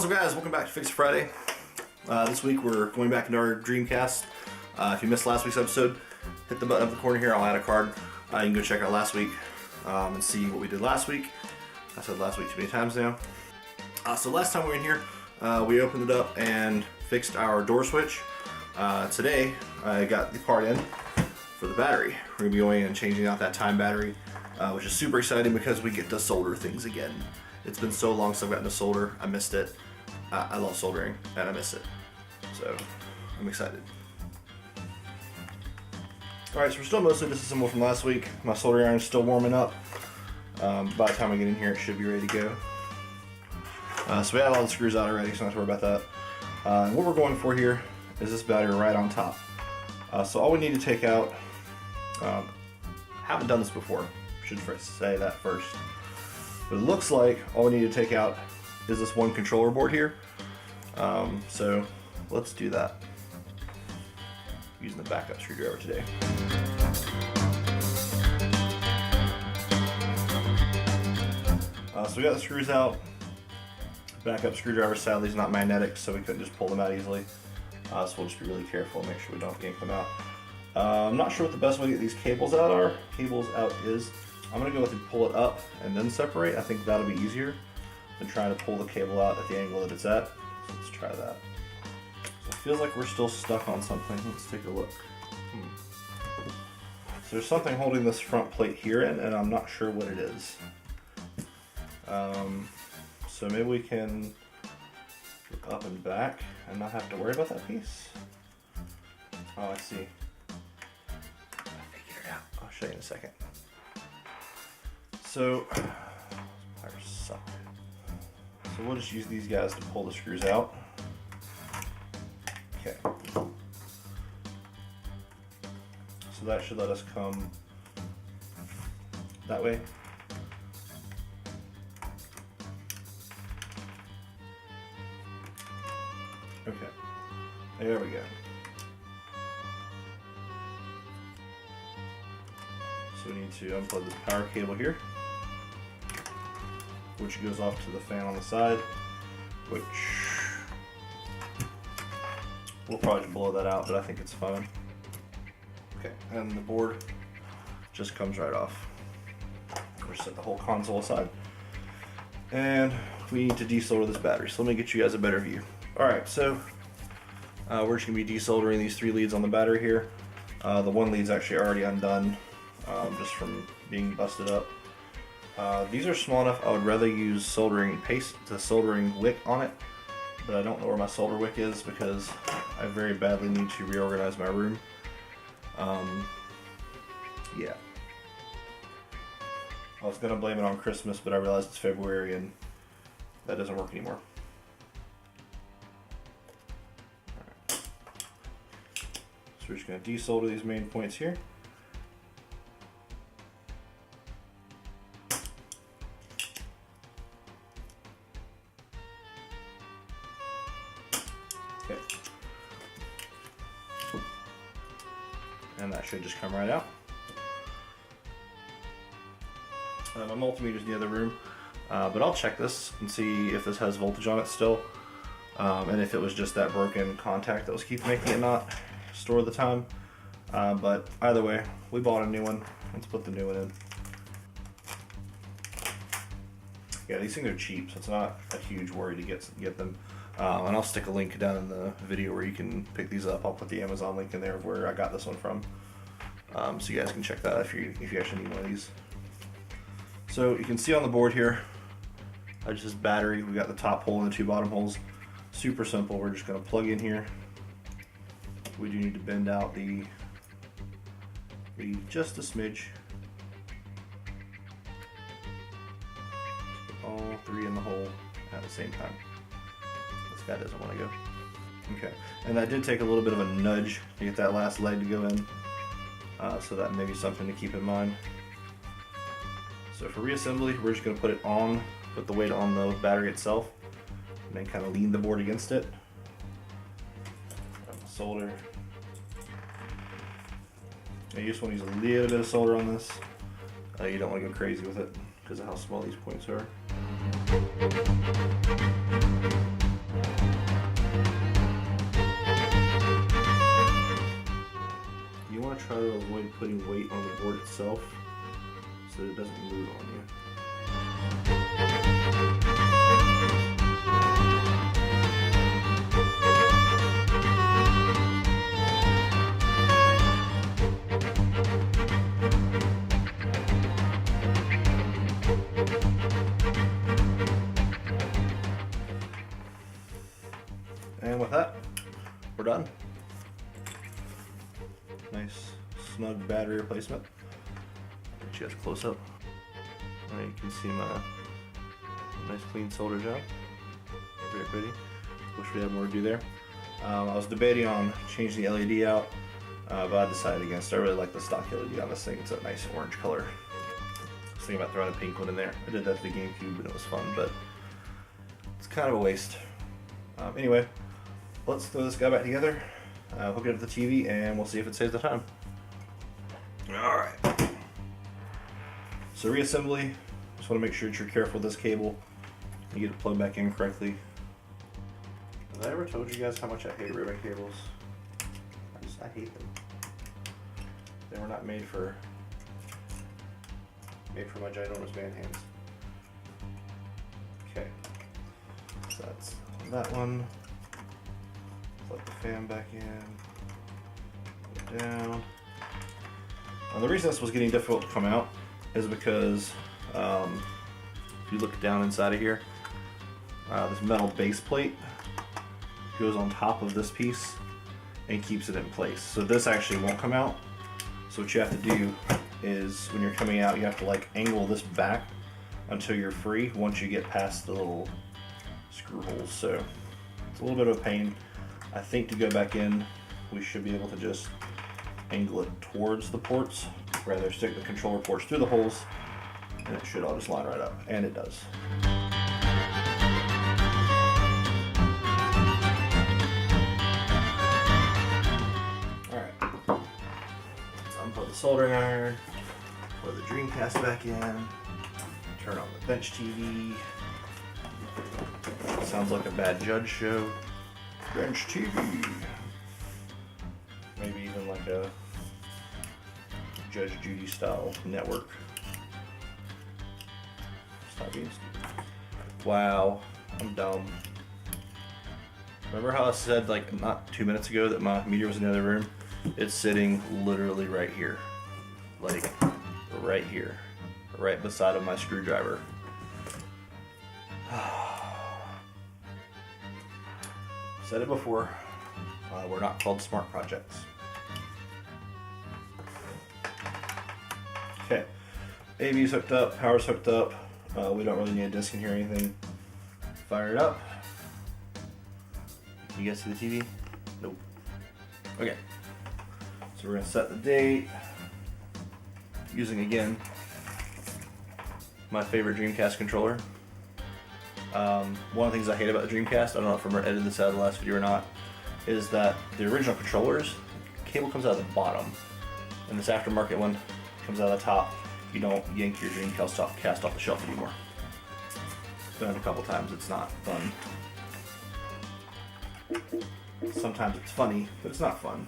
What's up, guys? Welcome back to Fix It Friday. This week we're going back into our Dreamcast. If you missed last week's episode, hit the button up in the corner here. I'll add a card. You can go check out last week and see what we did last week. I said last week too many times now. So last time we were in here, we opened it up and fixed our door switch. Today I got the part in for the battery. We're going to be going and changing out that time battery, which is super exciting because we get to solder things again. It's been so long since I've gotten to solder. I missed it. I love soldering and I miss it. So I'm excited. Alright, so we're still mostly disassembled from last week. My soldering iron's still warming up. By the time I get in here, it should be ready to go. So we have all the screws out already, so don't have to worry about that. And what we're going for here is this battery right on top. So all we need to take out, haven't done this before, should say that first. But it looks like all we need to take out is this one controller board here. So let's do that. Using the backup screwdriver today. So we got the screws out. Backup screwdriver sadly is not magnetic, so we couldn't just pull them out easily. So we'll just be really careful and make sure we don't yank them out. I'm not sure what the best way to get these cables out is. I'm going to go with and pull it up and then separate. I think that'll be easier than trying to pull the cable out at the angle that it's at. So let's try that. So it feels like we're still stuck on something. Let's take a look. So there's something holding this front plate here in, and I'm not sure what it is. So maybe we can look up and back and not have to worry about that piece. Oh, I see. I figured it out. I'll show you in a second. So, pliers suck. So we'll just use these guys to pull the screws out. Okay. So that should let us come that way. Okay, there we go. So we need to unplug the power cable here, which goes off to the fan on the side, which we'll probably just blow that out, but I think it's fine. Okay, and the board just comes right off. We'll set the whole console aside. And we need to desolder this battery, so let me get you guys a better view. Alright, so we're just going to be desoldering these 3 leads on the battery here. The one lead's actually already undone, just from being busted up. These are small enough, I would rather use soldering paste, the soldering wick on it, but I don't know where my solder wick is because I very badly need to reorganize my room. Yeah. I was going to blame it on Christmas, but I realized it's February and that doesn't work anymore. Alright. So we're just going to desolder these main points here. Okay. And that should just come right out. My multimeter's in the other room, but I'll check this and see if this has voltage on it still, and if it was just that broken contact that was keeping making it not store the time. But either way, we bought a new one. Let's put the new one in. Yeah, these things are cheap, so it's not a huge worry to get them. And I'll stick a link down in the video where you can pick these up. I'll put the Amazon link in there of where I got this one from, so you guys can check that out if you actually need one of these. So you can see on the board here, just this battery. We got the top hole and the 2 bottom holes. Super simple. We're just going to plug in here. We do need to bend out the just a smidge. Get all 3 in the hole at the same time. This guy doesn't want to go. Okay, and that did take a little bit of a nudge to get that last leg to go in. So that may be something to keep in mind. So for reassembly, we're just going to put the weight on the battery itself, and then kind of lean the board against it. Solder. You just want to use a little bit of solder on this. You don't want to go crazy with it because of how small these points are. putting weight on the board itself so that it doesn't move on you. And with that, we're done. Nice snug battery replacement. Get you guys close up. Now you can see my nice clean solder job. Very pretty. Wish we had more to do there. I was debating on changing the LED out, but I decided against it. I really like the stock LED on this thing. It's a nice orange color. I was thinking about throwing a pink one in there. I did that to the GameCube and it was fun, but it's kind of a waste. Anyway, let's throw this guy back together, hook it up to the TV, and we'll see if it saves the time. Alright. So reassembly, just want to make sure that you're careful with this cable. You get it plugged back in correctly. Have I ever told you guys how much I hate ribbon cables? I hate them. They were not made for my ginormous man hands. Okay. So that's that one. Plug the fan back in. Put it down. The reason this was getting difficult to come out is because if you look down inside of here, this metal base plate goes on top of this piece and keeps it in place. So this actually won't come out. So what you have to do is when you're coming out, you have to like angle this back until you're free once you get past the little screw holes. So it's a little bit of a pain. I think to go back in, we should be able to just angle it towards the ports, rather stick the controller ports through the holes, and it should all just line right up, and it does. Alright, let's unplug the soldering iron, plug the Dreamcast back in, turn on the bench TV. Sounds like a bad Judge show. Bench TV. Maybe even like a Judge Judy style network. Stop being stupid. Wow, I'm dumb. Remember how I said like not 2 minutes ago that my meter was in the other room? It's sitting literally right here. Like right here. Right beside of my screwdriver. Said it before, we're not called smart projects. Okay, AV's hooked up, power's hooked up. We don't really need a disc in here or anything. Fire it up. You guys see the TV? Nope. Okay, so we're gonna set the date. Using again, my favorite Dreamcast controller. One of the things I hate about the Dreamcast, I don't know if I edited this out of the last video or not, is that the original controllers, cable comes out of the bottom, and this aftermarket one comes out of the top. You don't yank your Dreamcast off the shelf anymore. Done it a couple times, it's not fun. Sometimes it's funny, but it's not fun.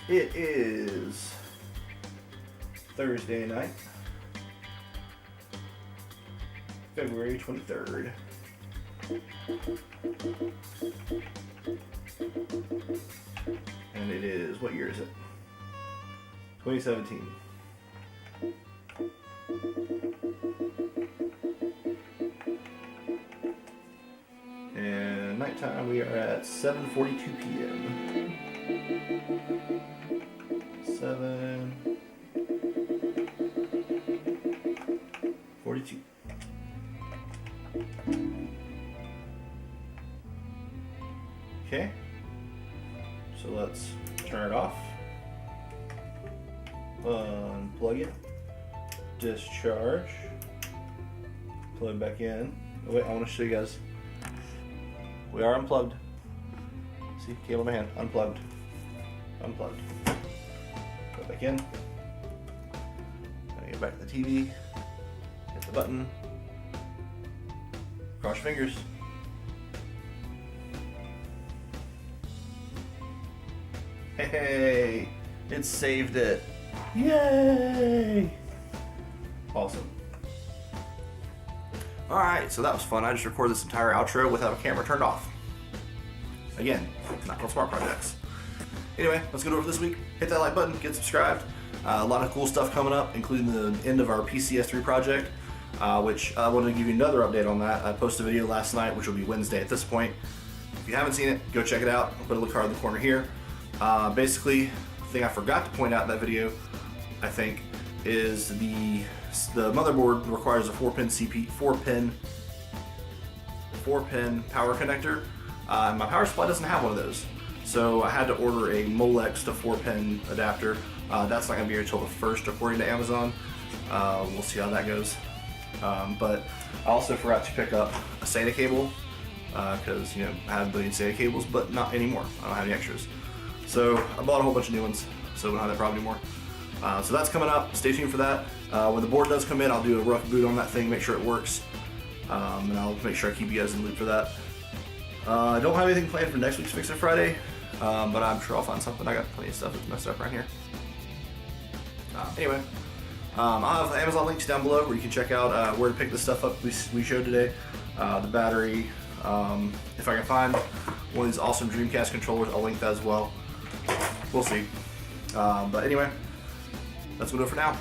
It is Thursday night, February 23rd. And it is, what year is it? 2017. And nighttime, we are at 7:42 p.m. 7:42. Okay, so let's turn it off, unplug it, discharge, plug back in. Oh wait, I want to show you guys. We are unplugged. See, cable in my hand, unplugged. Unplugged. Plug back in. Now get back to the TV, hit the button, cross your fingers. Hey, It saved it. Yay! Awesome. Alright, so that was fun. I just recorded this entire outro without a camera turned off. Again, not called smart projects. Anyway, let's go over this week. Hit that like button, get subscribed. A lot of cool stuff coming up, including the end of our PCS3 project, which I wanted to give you another update on that. I posted a video last night, which will be Wednesday at this point. If you haven't seen it, go check it out. I'll put a little card in the corner here. Basically, the thing I forgot to point out in that video, I think, is the motherboard requires a 4-pin power connector. My power supply doesn't have one of those, so I had to order a Molex to 4-pin adapter. That's not going to be here until the 1st, according to Amazon. We'll see how that goes. But I also forgot to pick up a SATA cable, because I have a billion SATA cables, but not anymore. I don't have any extras. So I bought a whole bunch of new ones, so we don't have that problem anymore. So that's coming up. Stay tuned for that. When the board does come in, I'll do a rough boot on that thing, make sure it works, and I'll make sure I keep you guys in the loop for that. I don't have anything planned for next week's Fix It Friday, but I'm sure I'll find something. I got plenty of stuff that's messed up right here. Anyway, I'll have Amazon links down below where you can check out where to pick the stuff up we showed today. The battery. If I can find one of these awesome Dreamcast controllers, I'll link that as well. We'll see. But anyway, that's what we'll do for now.